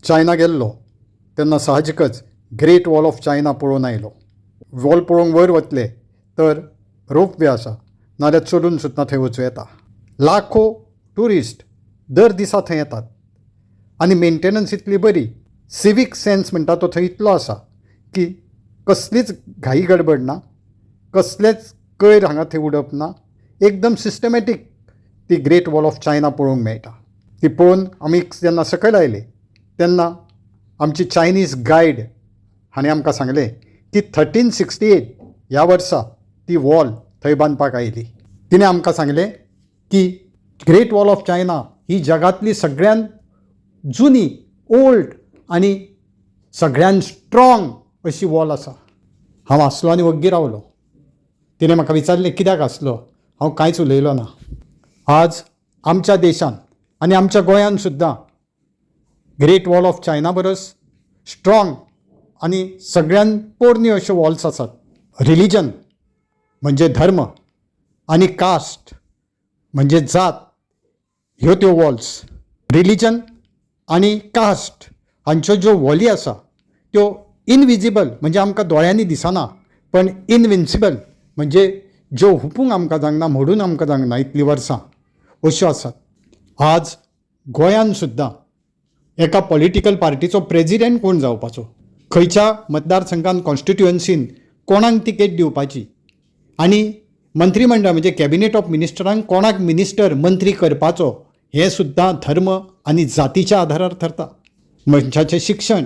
China गेल्लो तेन्ना साहजिकच ग्रेट वॉल ऑफ चायना पळोवन आयलो. वॉल पळोवंक वयर वतले तर रोप वे आसा, नाल्यार चलून सुद्दां थंय वचूं येता. लाखो ट्युरिस्ट दर दिसा थंय येतात आनी मेंटेनन्स इतली बरी, सिवीक सेन्स म्हणटा तो थंय इतलो आसा की कसलीच घाई गडबड ना, कसलेच कोयर हांगा थंय उडप ना. एकदम सिस्टमॅटीक ती ग्रेट वॉल ऑफ चायना पळोवंक मेळटा. ती पळोवन आमी जेन्ना सकयल आयले तेन्ना आमची चायनीज गायड हाणें आमकां सांगलें की 1368 ह्या वर्सा ती वॉल थंय बांदपाक आयली. तिणें आमकां सांगलें की ग्रेट वॉल ऑफ चायना ही जगांतली सगळ्यांत जुनी, ओल्ड आनी सगळ्यांत स्ट्रॉंग अशी वॉल आसा. हांव हांसलो आनी वग्गी रावलो. तिणें म्हाका विचारलें कित्याक हांसलो. हांव कांयच उलयलो ना. आज आमच्या देशांत आनी आमच्या गोंयांत सुद्दां ग्रेट वॉल ऑफ चायना परस स्ट्रॉंग आनी सगळ्यांत पोरण्यो अश्यो वॉल्स आसात. रिलीजन म्हणजे धर्म आनी कास्ट म्हणजे जात ह्यो त्यो वॉल्स. रिलीजन आनी कास्ट हांच्यो ज्यो वॉली आसा त्यो इनविजिबल म्हणजे आमकां दोळ्यांनी दिसना, पण इनविन्सिबल म्हणजे ज्यो हुपूंक आमकां जायना, मोडूंक आमकां जायना इतलीं वर्सां, अश्यो आसात. आज गोंयांत सुद्दां एका पॉलिटिकल पार्टीचो प्रेजिडेंट कोण जावपाचो, खंयच्या मतदारसंघान कॉन्स्टिट्युएन्सीन कोणाक तिकेट दिवपाची आनी मंत्रीमंडळ म्हणजे कॅबिनेट ऑफ मिनिस्टरांक कोणाक मिनिस्टर मंत्री करपाचो, हें सुद्दां धर्म आनी जातीच्या आधारार ठरता. मनशाचें शिक्षण,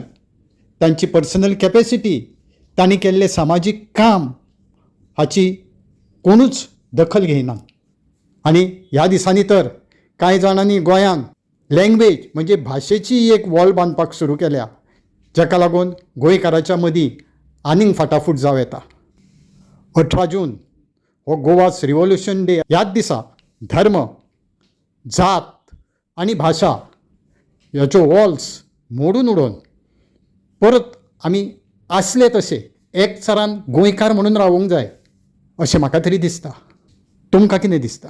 तांची पर्सनल कॅपेसिटी, तांणी केल्लें सामाजीक काम हाची कोणूच दखल घेयना. आनी ह्या दिसांनी तर कांय जाणांनी गोंयांत लँग्वेज म्हणजे भाशेची एक वॉल बांदपाक सुरू केल्या, जाका लागून गोंयकाराच्या मदीं आनीक फाटाफूट जावं येता. 18 जून हो गोवास रिव्होल्युशन डे. ह्याच दिसा धर्म, जात आनी भाशा ह्याच्यो वॉल्स मोडून उडोवन परत आमी आसले तशे एकचारान गोंयकार म्हणून रावूंक जाय अशें म्हाका तरी दिसता. तुमकां कितें दिसता?